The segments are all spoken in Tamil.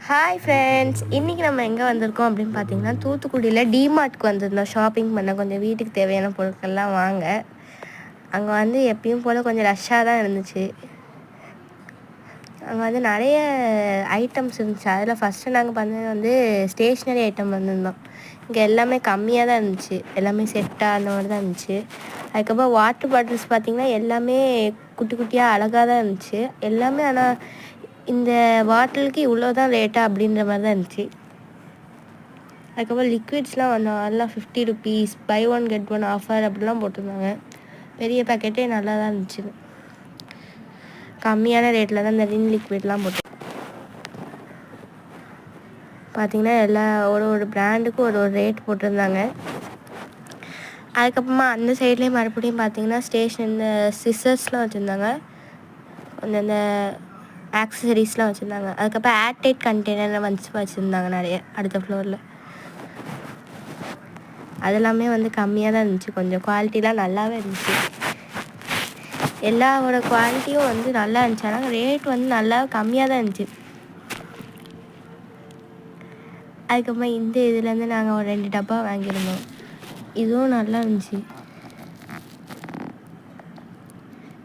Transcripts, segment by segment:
ஹாய் ஃப்ரெண்ட்ஸ், இன்றைக்கி நம்ம எங்கே வந்திருக்கோம் அப்படின்னு பார்த்தீங்கன்னா, தூத்துக்குடியில் டிமார்ட்க்கு வந்திருந்தோம் ஷாப்பிங் பண்ண. கொஞ்சம் வீட்டுக்கு தேவையான பொருட்கள்லாம் வாங்க. அங்கே வந்து எப்பயும் போல் கொஞ்சம் ரஷ்ஷாக தான் இருந்துச்சு. அங்கே வந்து நிறைய ஐட்டம்ஸ் இருந்துச்சு. அதில் ஃபஸ்ட்டு நாங்கள் பண்ணது வந்து ஸ்டேஷ்னரி ஐட்டம் வந்திருந்தோம். இங்கே எல்லாமே கம்மியாக தான் இருந்துச்சு, எல்லாமே செட்டாக அந்த மாதிரி தான் இருந்துச்சு. அதுக்கப்புறம் வாட்டர் பாட்டில்ஸ் பார்த்திங்கன்னா எல்லாமே குட்டி குட்டியாக அழகாக தான் இருந்துச்சு எல்லாமே. ஆனால் இந்த பாட்டிலுக்கு இவ்வளோ தான் ரேட்டா அப்படின்ற மாதிரி தான் இருந்துச்சு. அதுக்கப்புறம் லிக்விட்ஸ்லாம் வந்தோம், அதெல்லாம் 50 rupees, buy one get one offer அப்படிலாம் போட்டிருந்தாங்க. பெரிய பேக்கெட்டே நல்லா தான் இருந்துச்சு. கம்மியான ரேட்டில் தான் இந்த ரின் லிக்விட்லாம் போட்டு பார்த்திங்கன்னா எல்லா ஒரு பிராண்டுக்கும் ஒரு ரேட் போட்டிருந்தாங்க. அதுக்கப்புறமா அந்த சைட்லேயே மறுபடியும் பார்த்திங்கன்னா ஸ்டேஷன் இந்த சிசர்ஸ்லாம் வச்சுருந்தாங்க, அந்த ஆக்சசரிஸ்லாம் வச்சுருந்தாங்க. அதுக்கப்புறம் ஏர்டைட் கண்டெய்னர் வச்சுருந்தாங்க நிறைய அடுத்த ஃப்ளோரில். அதெல்லாமே வந்து கம்மியாக தான் இருந்துச்சு, கொஞ்சம் குவாலிட்டிலாம் நல்லாவே இருந்துச்சு. எல்லாவோட குவாலிட்டியும் வந்து நல்லா இருந்துச்சு, ஆனால் ரேட் வந்து நல்லா கம்மியாக தான் இருந்துச்சு. அதுக்கப்புறம் இந்த இதுலேருந்து நாங்கள் ஒரு 2 டப்பா வாங்கியிருந்தோம், இதுவும் நல்லா இருந்துச்சு.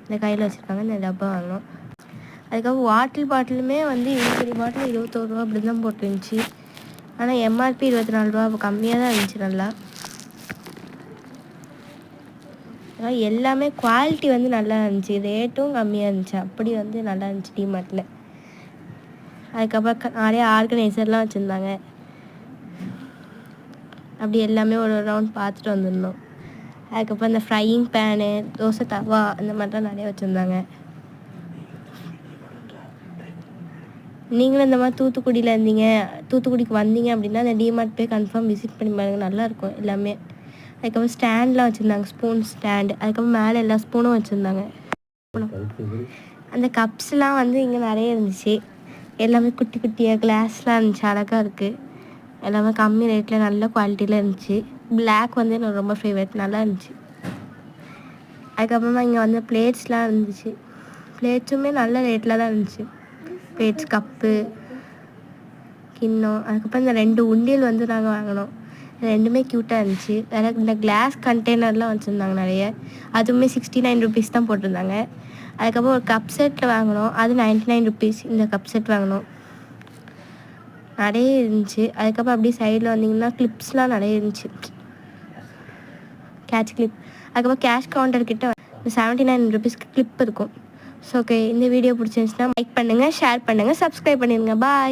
இந்த கையில் வச்சுருக்காங்க, இந்த டப்பா வாங்கினோம். அதுக்கப்புறம் வாட்டர் பாட்டிலுமே வந்து 20 பாட்டில் 21 ரூபா அப்படி தான் போட்டுருந்துச்சு. ஆனால் எம்ஆர்பி 24 ரூபா, அப்போ கம்மியாக தான் இருந்துச்சு நல்லா. ஆனால் எல்லாமே குவாலிட்டி வந்து நல்லா இருந்துச்சு, ரேட்டும் கம்மியாக இருந்துச்சு, அப்படி வந்து நல்லா இருந்துச்சு டிமார்ட்டில். அதுக்கப்புறம் நிறைய ஆர்கனைசர்லாம் வச்சுருந்தாங்க. அப்படி எல்லாமே ஒரு ரவுண்ட் பார்த்துட்டு வந்துருந்தோம். அதுக்கப்புறம் இந்த ஃப்ரையிங் பேனு, தோசை தவா அந்த மாதிரிலாம் நிறைய வச்சுருந்தாங்க. நீங்களும் இந்த மாதிரி தூத்துக்குடிக்கு வந்தீங்க அப்படின்னா அந்த டிமார்ட் போய் கன்ஃபார்ம் விசிட் பண்ணி பாருங்கள், நல்லாயிருக்கும் எல்லாமே. அதுக்கப்புறம் ஸ்டாண்ட்லாம் வச்சுருந்தாங்க, ஸ்பூன் ஸ்டாண்டு. அதுக்கப்புறம் மேலே எல்லா ஸ்பூனும் வச்சுருந்தாங்க. அந்த கப்ஸ்லாம் வந்து இங்கே நிறைய இருந்துச்சு, எல்லாமே குட்டி குட்டியாக கிளாஸ்லாம் இருந்துச்சு, அழகாக இருக்குது. எல்லாமே கம்மி ரேட்டில் நல்ல குவாலிட்டியில் இருந்துச்சு. பிளாக் வந்து எனக்கு ரொம்ப ஃபேவரட், நல்லா இருந்துச்சு. அதுக்கப்புறமா இங்கே வந்து பிளேட்ஸ்லாம் இருந்துச்சு, பிளேட்ஸுமே நல்ல ரேட்டில் தான் இருந்துச்சு. பிளேட்ஸ், கப்பு, கிண்ணம். அதுக்கப்புறம் இந்த 2 உண்டியல் வந்து நாங்கள் வாங்கினோம், ரெண்டுமே க்யூட்டாக இருந்துச்சு. வேறு இந்த கிளாஸ் கண்டெய்னர்லாம் வச்சுருந்தாங்க நிறைய, அதுவுமே 69 ருபீஸ் தான் போட்டிருந்தாங்க. அதுக்கப்புறம் ஒரு கப் செட் வாங்கினோம், அது 99 ருபீஸ். இந்த கப் செட் வாங்கினோம், நிறைய இருந்துச்சு. அதுக்கப்புறம் அப்படியே சைடில் வந்திங்கன்னா கிளிப்ஸ்லாம் நிறைய இருந்துச்சு, கேட்ச் கிளிப். அதுக்கப்புறம் கேஷ் கவுண்டர் கிட்ட 79 ருபீஸ்க்கு கிளிப் இருக்கும். ஸோ ஓகே, இந்த வீடியோ பிடிச்சிருந்துச்சுன்னா லைக் பண்ணுங்கள், ஷேர் பண்ணுங்கள், சப்ஸ்கிரைப் பண்ணிடுங்க. பாய்.